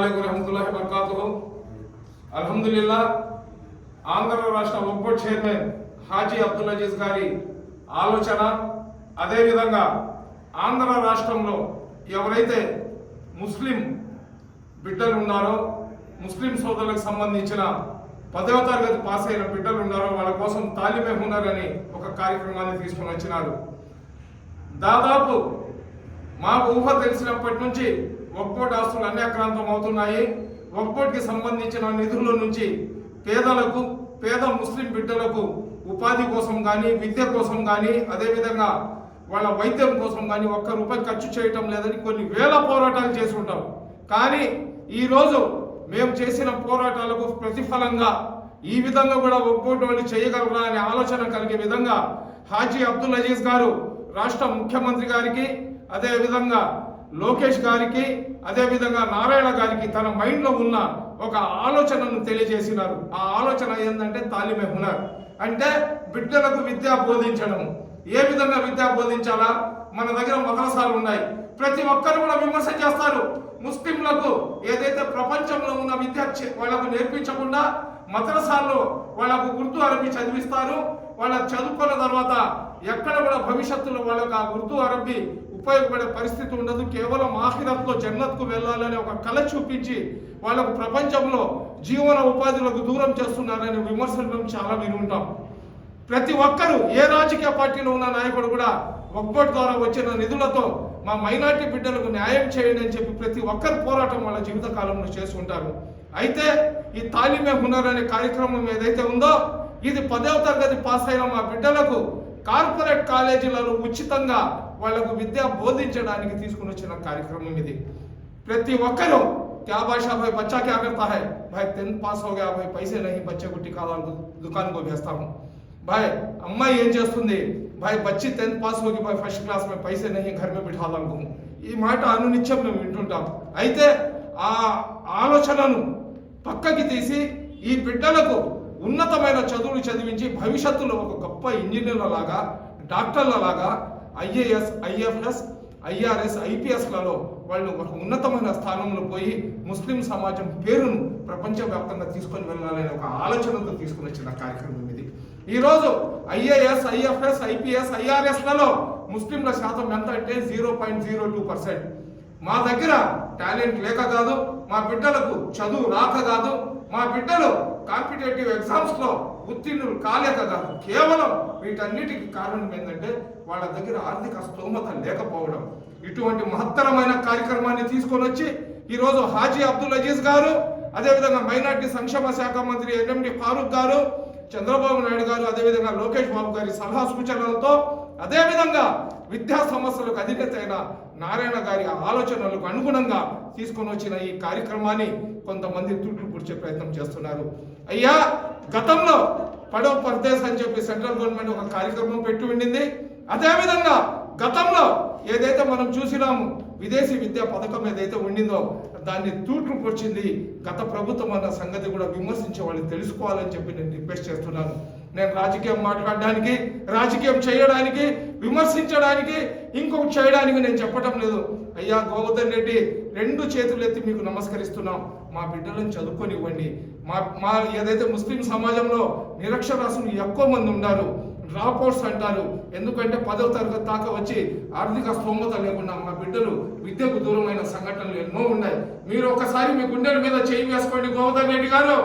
అలైకుం వరహమతుల్లాహి వబరకాతుహు. అల్హమ్దులిల్లా ఆంధ్ర రాష్ట్ర ఒక్కోట్ చైర్మన్ హాజీ అబ్దుల్ అజీజ్ గారి ఆలోచన, అదేవిధంగా ఆంధ్ర రాష్ట్రంలో ఎవరైతే ముస్లిం బిడ్డలు ఉన్నారో, ముస్లిం సోదరులకు సంబంధించిన 10వ తరగతి పాస్ అయిన బిడ్డలు ఉన్నారో వాళ్ళ కోసం తాలిమే హునర్ అని ఒక కార్యక్రమాన్ని తీసుకొని వచ్చినారు. దాదాపు మాకు ఊహ తెలిసినప్పటి నుంచి ఒక్కోటి ఆస్తులు అన్యాక్రాంతం అవుతున్నాయి. ఒక్కోటికి సంబంధించిన నిధుల నుంచి పేద ముస్లిం బిడ్డలకు ఉపాధి కోసం కానీ, విద్య కోసం కానీ, అదేవిధంగా వాళ్ళ వైద్యం కోసం కానీ ₹1 ఖర్చు చేయటం లేదని కొన్ని వేల పోరాటాలు చేసి ఉంటాం. కానీ ఈరోజు మేము చేసిన పోరాటాలకు ప్రతిఫలంగా ఈ విధంగా కూడా ఒక్కోటి వాళ్ళు చేయగలరా అనే ఆలోచన కలిగే విధంగా హాజీ అబ్దుల్ అజీజ్ గారు రాష్ట్ర ముఖ్యమంత్రి గారికి, అదేవిధంగా లోకేష్ గారికి, అదేవిధంగా నారాయణ గారికి తన మైండ్లో ఉన్న ఒక ఆలోచనను తెలియజేసినారు. ఆ ఆలోచన ఏంటంటే తాలిమే హునర్, అంటే బిడ్డలకు విద్య బోధించడం. ఏ విధంగా విద్య బోధించాలా? మన దగ్గర మదరసాలు ఉన్నాయి. ప్రతి ఒక్కరు కూడా విమర్శ చేస్తారు. ముస్లింలకు ఏదైతే ప్రపంచంలో ఉన్న విద్య వాళ్ళకు నేర్పించకుండా మదరసాల్లో వాళ్ళకు ఉర్దూ అరబీ చదివిస్తారు. వాళ్ళ చదువుకున్న తర్వాత ఎక్కడ కూడా భవిష్యత్తులో వాళ్ళకు ఆ ఉర్దూ అరబీ ఉపయోగపడే పరిస్థితి ఉండదు. కేవలం ఆఖిరత్లో జన్నత్కు వెళ్ళాలనే ఒక కళ చూపించి వాళ్ళకు ప్రపంచంలో జీవన ఉపాధులకు దూరం చేస్తున్నారనే విమర్శలు మేము చాలా విని ఉంటాం. ప్రతి ఒక్కరూ, ఏ రాజకీయ పార్టీలో ఉన్న నాయకుడు కూడా ఒక్కోటి ద్వారా వచ్చిన నిధులతో మా మైనార్టీ బిడ్డలకు న్యాయం చేయండి అని చెప్పి ప్రతి ఒక్కరు పోరాటం వాళ్ళ జీవిత కాలంలో చేసుకుంటారు. అయితే ఈ తాలిమే హునర్ అనే కార్యక్రమం ఏదైతే ఉందో, ఇది 10వ తరగతి పాస్ అయిన మా బిడ్డలకు కార్పొరేట్ కాలేజీలలో ఉచితంగా వాళ్లకు విద్య బోధించడానికి తీసుకుని వచ్చిన కార్యక్రమం ఇది. ప్రతి ఒక్కరూ क्या भाषा भाई बच्चा क्या करता है, भाई 10th पास हो गया, भाई पैसे नहीं बच्चे को टिका दुकान को भेजता हूँ. भाई अम्मा ఏం చేస్తుంది, भाई बच्ची 10th पास होगी, भाई फर्स्ट क्लास में पैसे नहीं घर में बिठा दूँ. ఈ మాట అనునిత్యం మేము వింటుంటాం. అయితే ఆ ఆలోచనను పక్కకి తీసి ఈ బిడ్డలకు ఉన్నతమైన చదువులు చదివించి భవిష్యత్తులో ఒక గొప్ప ఇంజనీర్ల లాగా, డాక్టర్ల లాగా, IAS, IFS, IRS, IPSలలో వాళ్ళు ఒక ఉన్నతమైన స్థానంలో పోయి ముస్లిం సమాజం పేరును ప్రపంచవ్యాప్తంగా తీసుకొని వెళ్ళాలనే ఒక ఆలోచనతో తీసుకుని వచ్చిన కార్యక్రమం ఇది. ఈరోజు IAS, IFS, IPS, IRSలలో ముస్లింల శాతం ఎంత అంటే 0.02%. మా దగ్గర టాలెంట్ లేక కాదు, మా బిడ్డలకు చదువు రాక కాదు, మా బిడ్డలు కాంపిటేటివ్ ఎగ్జామ్స్ లో ఉత్తీర్ణులు కాలేక కాదు, కేవలం వీటన్నిటికి కారణం ఏంటంటే వాళ్ళ దగ్గర ఆర్థిక స్తోమత లేకపోవడం. ఇటువంటి మహత్తరమైన కార్యక్రమాన్ని తీసుకొని వచ్చి ఈరోజు హాజీ అబ్దుల్ అజీజ్ గారు, అదేవిధంగా మైనార్టీ సంక్షేమ శాఖ మంత్రి NMD ఫారూక్ గారు, చంద్రబాబు నాయుడు గారు, అదేవిధంగా లోకేష్ బాబు గారి సలహా సూచనలతో, అదేవిధంగా విద్యా సమస్యలకు అధినేత అయిన నారాయణ గారి ఆలోచనలకు అనుగుణంగా తీసుకొని వచ్చిన ఈ కార్యక్రమాన్ని కొంతమంది తూట్లు పుడిచే ప్రయత్నం చేస్తున్నారు. అయ్యా, గతంలో పడో పర్దేశ్ అని చెప్పి సెంట్రల్ గవర్నమెంట్ ఒక కార్యక్రమం పెట్టి ఉండింది. అదేవిధంగా గతంలో ఏదైతే మనం చూసినాము విదేశీ విద్యా పథకం ఏదైతే ఉండిందో దాన్ని తూట్లు పొడిచింది గత ప్రభుత్వం అన్న సంగతి కూడా విమర్శించే వాళ్ళు తెలుసుకోవాలని చెప్పి నేను రిక్వెస్ట్ చేస్తున్నాను. నేను రాజకీయం మాట్లాడడానికి, రాజకీయం చేయడానికి, విమర్శించడానికి, ఇంకొకటి చేయడానికి నేను చెప్పటం లేదు. అయ్యా గోవర్ధన్ రెడ్డి, 2 చేతులు ఎత్తి మీకు నమస్కరిస్తున్నాం. మా బిడ్డలను చదువుకొనివ్వండి. మా ఏదైతే ముస్లిం సమాజంలో నిరక్షరాస్యులు ఎక్కువ మంది ఉన్నారు, డ్రాప్ అవుట్స్ అంటారు. ఎందుకంటే 10వ తరగతి దాకా వచ్చి ఆర్థిక స్తోమత లేకుండా మా బిడ్డలు విద్యకు దూరమైన సంఘటనలు ఎన్నో ఉన్నాయి. మీరు ఒకసారి మీ గుండెల మీద చేయి వేసుకోండి. గోవర్ధన్ రెడ్డి గారు,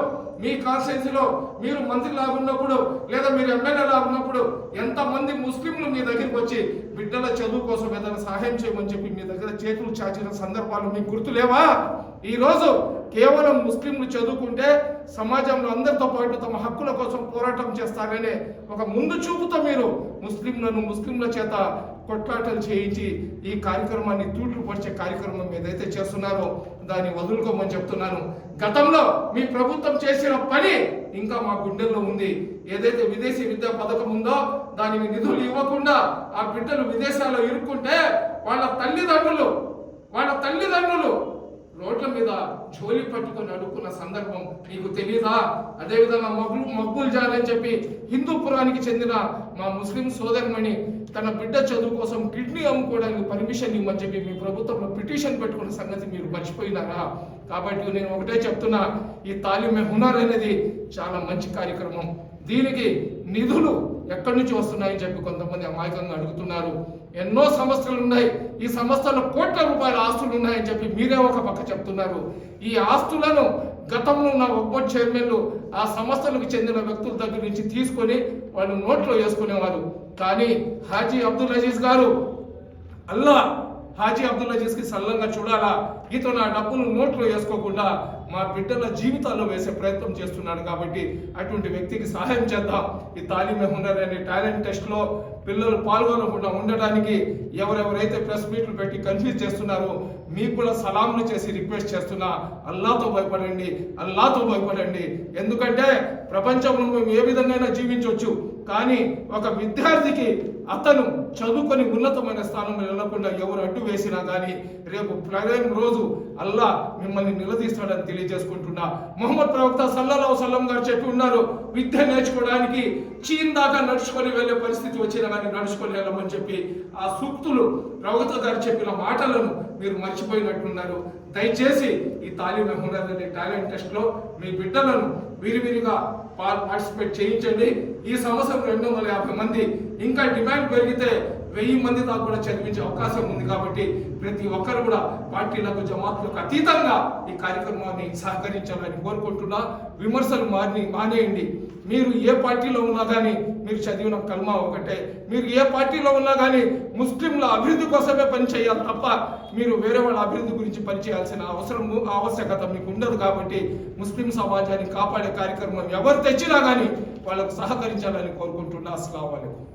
మీ కాన్స్టిట్యున్సీలో మీరు మంత్రి లాగున్నప్పుడు లేదా మీరు ఎమ్మెల్యే లాగున్నప్పుడు ఎంతమంది ముస్లింలు మీ దగ్గరికి వచ్చి బిడ్డల చదువు కోసం ఏదైనా సహాయం చేయమని చెప్పి మీ దగ్గర చేతులు చాచిన సందర్భాలు మీకు గుర్తులేవా? ఈరోజు కేవలం ముస్లింలు చదువుకుంటే సమాజంలో అందరితో పాటు తమ హక్కుల కోసం పోరాటం చేస్తారనే ఒక ముందు చూపుతో మీరు ముస్లింల చేత కొట్లాటలు చేయించి ఈ కార్యక్రమాన్ని తూట్లు పరిచే కార్యక్రమం ఏదైతే చేస్తున్నారో దాన్ని వదులుకోమని చెప్తున్నాను. గతంలో మీ ప్రభుత్వం చేసిన పని ఇంకా మా గుండెల్లో ఉంది. ఏదైతే విదేశీ విద్యా పథకం ఉందో దానికి నిధులు ఇవ్వకుండా ఆ బిడ్డలు విదేశాల్లో ఇరుక్కుంటే వాళ్ళ తల్లిదండ్రులు రోడ్ల మీద జోలి పట్టుకొని అడుక్కున్న సందర్భం మీకు తెలియదా? అదేవిధంగా మక్బూల్ జాన్ అని చెప్పి హిందూపురానికి చెందిన మా ముస్లిం సోదరిమణి తన బిడ్డ చదువు కోసం కిడ్నీ అమ్ముకోవడానికి పర్మిషన్ ఇవ్వమని చెప్పి మీ ప్రభుత్వంలో పిటిషన్ పెట్టుకున్న సంగతి మీరు మర్చిపోయినారా? కాబట్టి నేను ఒకటే చెప్తున్నా, ఈ తాలీమే హునర్ అనేది చాలా మంచి కార్యక్రమం. దీనికి నిధులు ఎక్కడి నుంచి వస్తున్నాయని చెప్పి కొంతమంది అమాయకంగా అడుగుతున్నారు. ఎన్నో సంస్థలు ఉన్నాయి, ఈ సంస్థల్లో కోట్ల రూపాయల ఆస్తులు ఉన్నాయని చెప్పి మీరే ఒక పక్క చెప్తున్నారు. ఈ ఆస్తులను గతంలో ఉన్న ఒక్కొక్క చైర్మన్లు ఆ సంస్థలకు చెందిన వ్యక్తుల దగ్గర నుంచి తీసుకొని వాళ్ళు నోట్లో వేసుకునేవారు. కానీ హాజీ అబ్దుల్ అజీజ్ గారు హాజీ అబ్దుల్ అజీజ్ కి సల్లంగా చూడాలా, ఇతను నా డబ్బులు నోట్లో వేసుకోకుండా మా బిడ్డల జీవితాల్లో వేసే ప్రయత్నం చేస్తున్నాడు. కాబట్టి అటువంటి వ్యక్తికి సహాయం చేద్దాం. ఈ తాలీమే హునర్ అనే టాలెంట్ టెస్ట్ లో పిల్లలు పాల్గొనకుండా ఉండడానికి ఎవరెవరైతే ప్రెస్ మీట్లు పెట్టి కన్ఫ్యూజ్ చేస్తున్నారో మీకు కూడా సలాంలు చేసి రిక్వెస్ట్ చేస్తున్నా, అల్లాతో భయపడండి. ఎందుకంటే ప్రపంచంలో మేము ఏ విధంగా జీవించవచ్చు, కానీ ఒక విద్యార్థికి అతను చదువుకొని ఉన్నతమైన స్థానంలో వెళ్ళకుండా ఎవరు అడ్డు వేసినా కానీ రేపు రోజు అల్లా మిమ్మల్ని నిలదీస్తాడని తెలియజేసుకుంటున్నా. ముహమ్మద్ ప్రవక్త సల్లల్లాహు అలైహి వసల్లం గారు చెప్పి ఉన్నారు, విద్య నేర్చుకోవడానికి చీన్ దాకా నడుచుకొని వెళ్ళే పరిస్థితి వచ్చినా కానీ నడుచుకొని వెళ్ళమని చెప్పి ఆ సూక్తులు ప్రవక్త గారు చెప్పిన మాటలను మీరు మర్చిపోయినట్లున్నారు. దయచేసి ఈ తాలీమే హునర్ అనే టాలెంట్ టెస్ట్ లో మీ బిడ్డలను విరివిరిగా పార్టిసిపేట్ చేయించండి. ఈ సంవత్సరం 250 మంది, ఇంకా డిమాండ్ పెరిగితే 1000 మంది దాకా కూడా చదివించే అవకాశం ఉంది. కాబట్టి ప్రతి ఒక్కరు కూడా పార్టీలకు జమాత్లకు అతీతంగా ఈ కార్యక్రమాన్ని సహకరించాలని కోరుకుంటున్నా. విమర్శలు మానేయండి. మీరు ఏ పార్టీలో ఉన్నా కానీ మీరు చదివిన కల్మా ఒకటే, మీరు ఏ పార్టీలో ఉన్నా కానీ ముస్లింల అభివృద్ధి కోసమే పనిచేయాలి తప్ప మీరు వేరే వాళ్ళ అభివృద్ధి గురించి పనిచేయాల్సిన ఆవశ్యకత మీకు ఉండదు. కాబట్టి ముస్లిం సమాజాన్ని కాపాడే కార్యక్రమం ఎవరు తెచ్చినా కానీ వాళ్ళకు సహకరించాలని కోరుకుంటున్నా. అస్సలాము అలైకుం.